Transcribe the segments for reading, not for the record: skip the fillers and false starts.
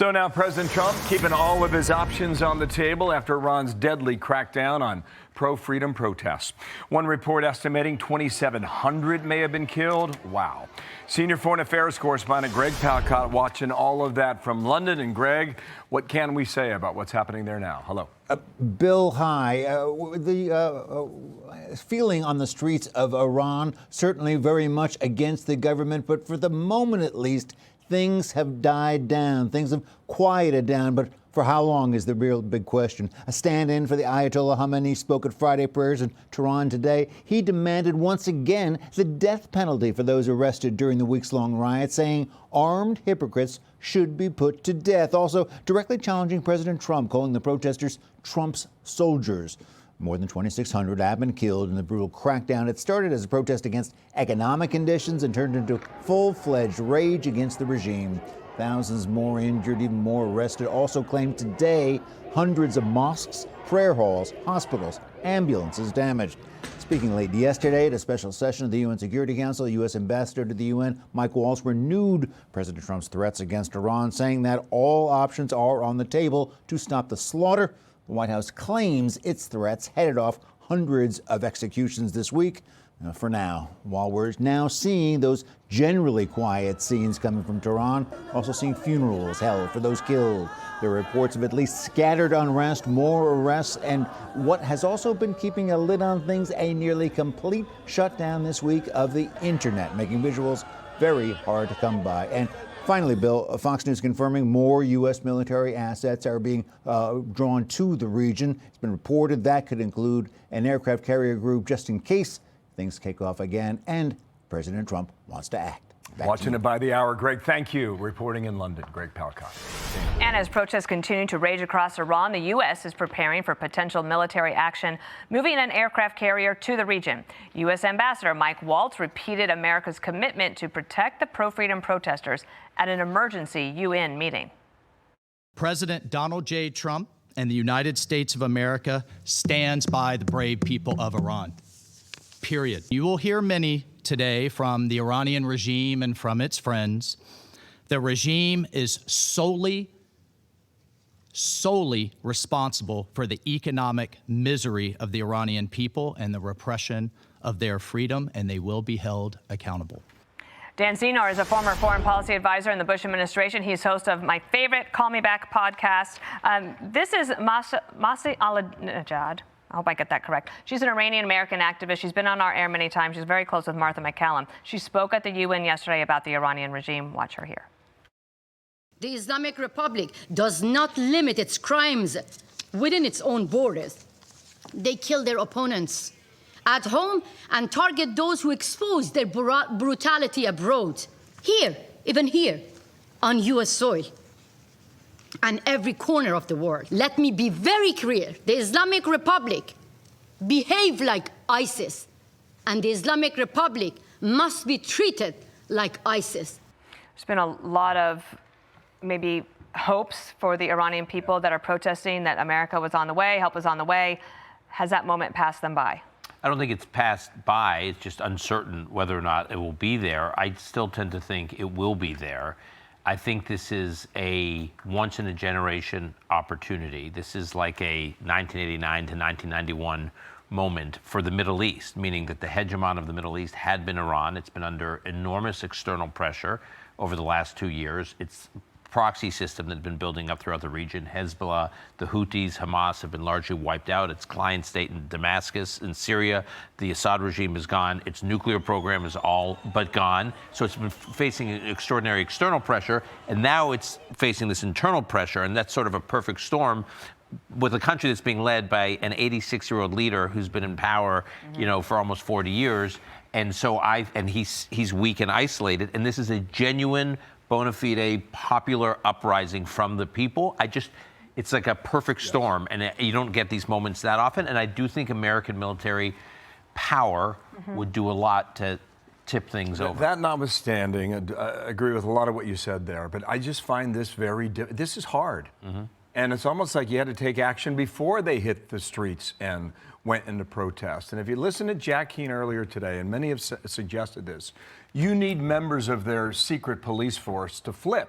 So now President Trump keeping all of his options on the table after Iran's deadly crackdown on pro-freedom protests. One report estimating 2,700 may have been killed. Wow. Senior foreign affairs correspondent Greg Palkot watching all of that from London. And Greg, what can we say about what's happening there now? Hello. Bill, hi. The feeling on the streets of Iran, certainly very much against the government, but for the moment at least, things have died down. Things have quieted down, but for how long is the real big question. A stand-in for the Ayatollah Khamenei spoke at Friday prayers in Tehran today. He demanded once again the death penalty for those arrested during the weeks-long riot, saying armed hypocrites should be put to death. Also, directly challenging President Trump, calling the protesters Trump's soldiers. More than 2,600 have been killed in the brutal crackdown. It started as a protest against economic conditions and turned into full-fledged rage against the regime. Thousands more injured, even more arrested. Also claimed today hundreds of mosques, prayer halls, hospitals, ambulances damaged. Speaking late yesterday at a special session of the UN Security Council, U.S. Ambassador to the UN, Mike Waltz, renewed President Trump's threats against Iran, saying that all options are on the table to stop the slaughter. The White House claims its threats headed off hundreds of executions this week. For now, while we're now seeing those generally quiet scenes coming from Tehran, also seeing funerals held for those killed. There are reports of at least scattered unrest, more arrests, and what has also been keeping a lid on things, a nearly complete shutdown this week of the internet, making visuals very hard to come by. And finally, Bill, Fox News confirming more U.S. military assets are being drawn to the region. It's been reported that could include an aircraft carrier group just in case things kick off again, and President Trump wants to act. Watching it by the hour. Greg, thank you. Reporting in London, Greg Palkot. And as protests continue to rage across Iran, the U.S. is preparing for potential military action, moving an aircraft carrier to the region. U.S. Ambassador Mike Waltz repeated America's commitment to protect the pro-freedom protesters at an emergency UN meeting. President Donald J. Trump and the United States of America stands by the brave people of Iran. Period. You will hear many today from the Iranian regime and from its friends. The regime is solely responsible for the economic misery of the Iranian people and the repression of their freedom, and they will be held accountable. Dan Senor is a former foreign policy advisor in the Bush administration. He's host of my favorite Call Me Back podcast. This is Masih Alinejad. I hope I get that correct. She's an Iranian-American activist. She's been on our air many times. She's very close with Martha MacCallum. She spoke at the UN yesterday about the Iranian regime. Watch her here. The Islamic Republic does not limit its crimes within its own borders. They kill their opponents at home and target those who expose their brutality abroad. Here, even here, on U.S. soil. And every corner of the world. Let me be very clear. The Islamic Republic behave like ISIS, and the Islamic Republic must be treated like ISIS. There's been a lot of maybe hopes for the Iranian people that are protesting that America was on the way, help was on the way. Has that moment passed them by? I don't think it's passed by. It's just uncertain whether or not it will be there. I still tend to think it will be there. I think this is a once-in-a-generation opportunity. This is like a 1989 to 1991 moment for the Middle East, meaning that the hegemon of the Middle East had been Iran. It's been under enormous external pressure over the last 2 years. Its proxy system that had been building up throughout the region, Hezbollah, the Houthis, Hamas have been largely wiped out. Its client state in Damascus, in Syria, the Assad regime is gone. Its nuclear program is all but gone. So it's been facing extraordinary external pressure, and now it's facing this internal pressure, and that's sort of a perfect storm with a country that's being led by an 86-year-old leader who's been in power, for almost 40 years. And so he's weak and isolated, and this is a genuine bona fide popular uprising from the people. It's like a perfect storm, and you don't get these moments that often. And I do think American military power would do a lot to tip things over. That notwithstanding, I agree with a lot of what you said there, but I just find this this is hard. And it's almost like you had to take action before they hit the streets and went into protest. And if you listen to Jack Keane earlier today, and many have suggested this, you need members of their secret police force to flip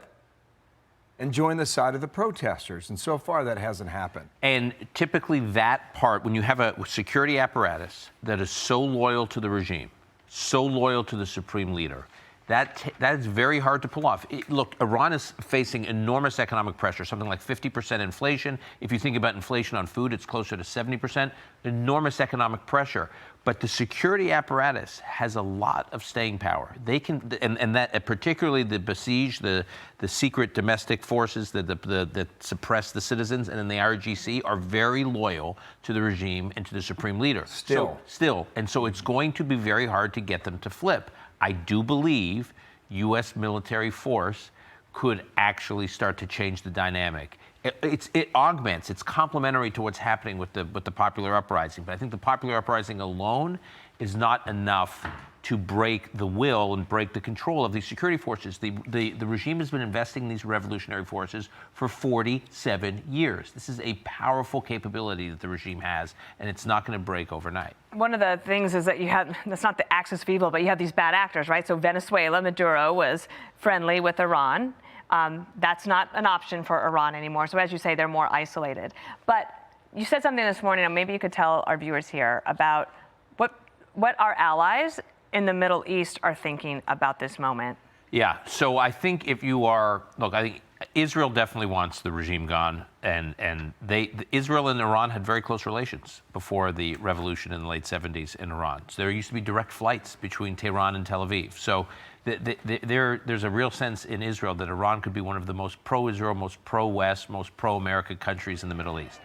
and join the side of the protesters. And so far, that hasn't happened. And typically that part, when you have a security apparatus that is so loyal to the regime, so loyal to the supreme leader, that is very hard to pull off. Look, Iran is facing enormous economic pressure, something like 50% inflation. If you think about inflation on food, it's closer to 70%. Enormous economic pressure. But the security apparatus has a lot of staying power. They can, and that particularly the Basij, the secret domestic forces that suppress the citizens, and then the IRGC are very loyal to the regime and to the supreme leader. Still. And so it's going to be very hard to get them to flip. I do believe U.S. military force could actually start to change the dynamic. It augments, it's complementary to what's happening with the popular uprising. But I think the popular uprising alone is not enough to break the will and break the control of these security forces. The regime has been investing in these revolutionary forces for 47 years. This is a powerful capability that the regime has, and it's not going to break overnight. One of the things is that you have, that's not the axis of evil, but you have these bad actors, right? So Venezuela, Maduro was friendly with Iran. That's not an option for Iran anymore. So as you say, they're more isolated. But you said something this morning, and maybe you could tell our viewers here about what our allies in the Middle East are thinking about this moment. Yeah, so I think if you are, look, I think Israel definitely wants the regime gone, and Israel and Iran had very close relations before the revolution in the late 70s in Iran. So there used to be direct flights between Tehran and Tel Aviv. So there's a real sense in Israel that Iran could be one of the most pro-Israel, most pro-West, most pro-American countries in the Middle East.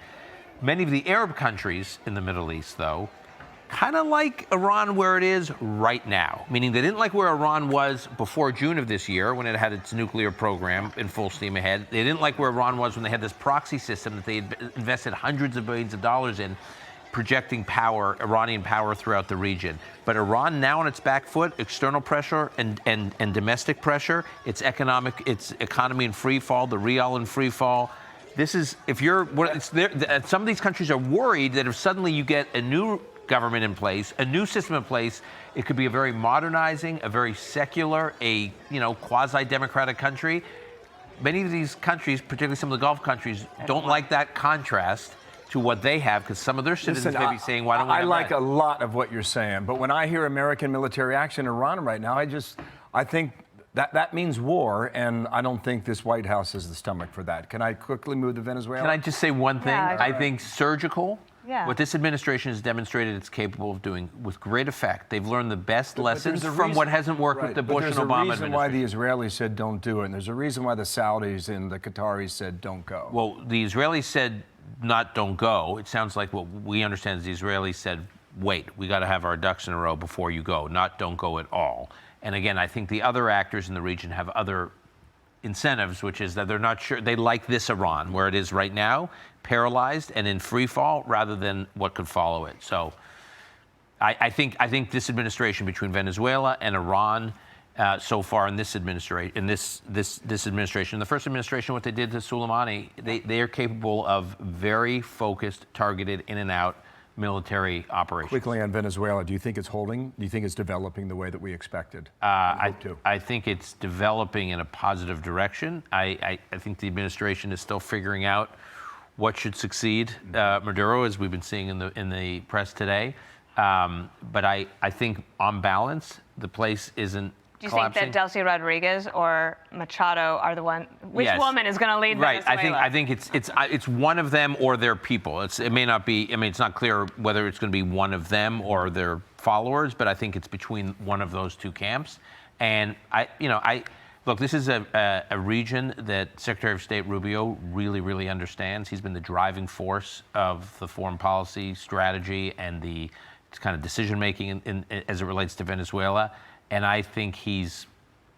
Many of the Arab countries in the Middle East, though, kind of like Iran where it is right now, meaning they didn't like where Iran was before June of this year when it had its nuclear program in full steam ahead. They didn't like where Iran was when they had this proxy system that they had invested hundreds of billions of dollars in, projecting power, Iranian power throughout the region. But Iran now on its back foot, external pressure and domestic pressure, its economy in free fall, the rial in free fall. This is, if you're, some of these countries are worried that if suddenly you get a new government in place, a new system in place, it could be a very modernizing, a very secular, quasi-democratic country. Many of these countries, particularly some of the Gulf countries, don't like that contrast to what they have, because some of their citizens may be saying, why don't we have I like that? a lot of what you're saying, but when I hear American military action in Iran right now, I think that means war, and I don't think this White House has the stomach for that. Can I quickly move to Venezuela? Can I just say one thing? Yeah, I think surgical. Yeah. What this administration has demonstrated it's capable of doing with great effect. They've learned the best lessons from what hasn't worked with the Bush and Obama administration. There's a reason why the Israelis said don't do it, and there's a reason why the Saudis and the Qataris said don't go. Well, the Israelis said not don't go. It sounds like what we understand is the Israelis said, wait, we got to have our ducks in a row before you go, not don't go at all. And again, I think the other actors in the region have other incentives, which is that they're not sure, they like this Iran, where it is right now, paralyzed and in free fall, rather than what could follow it. So I think this administration between Venezuela and Iran so far in this administration, the first administration, what they did to Soleimani, they are capable of very focused, targeted, in and out military operations. Quickly on Venezuela, do you think it's holding? Do you think it's developing the way that we expected? I think it's developing in a positive direction. I think the administration is still figuring out what should succeed Maduro, as we've been seeing in the press today. But I think on balance, the place isn't Do you collapsing. think that Delcy Rodriguez or Machado are the one? Which Yes. woman is going to lead Right. Venezuela? I think it's one of them or their people. It may not be. I mean, it's not clear whether it's going to be one of them or their followers, but I think it's between one of those two camps. And look, this is a region that Secretary of State Rubio really, really understands. He's been the driving force of the foreign policy strategy and the kind of decision making as it relates to Venezuela. And I think it's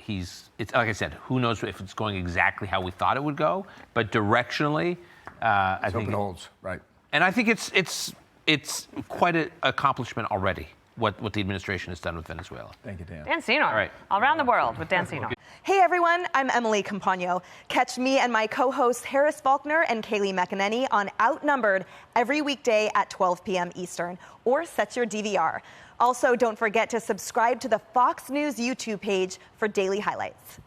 like I said, who knows if it's going exactly how we thought it would go, but directionally, I think it holds, right? And I think it's quite an accomplishment already, what the administration has done with Venezuela. Thank you, Dan. Dan Senor. All right. Around the world with Dan Senor. Hey everyone, I'm Emily Campagno. Catch me and my co-hosts Harris Faulkner and Kaylee McEnany on Outnumbered every weekday at 12 p.m. Eastern, or set your DVR. Also, don't forget to subscribe to the Fox News YouTube page for daily highlights.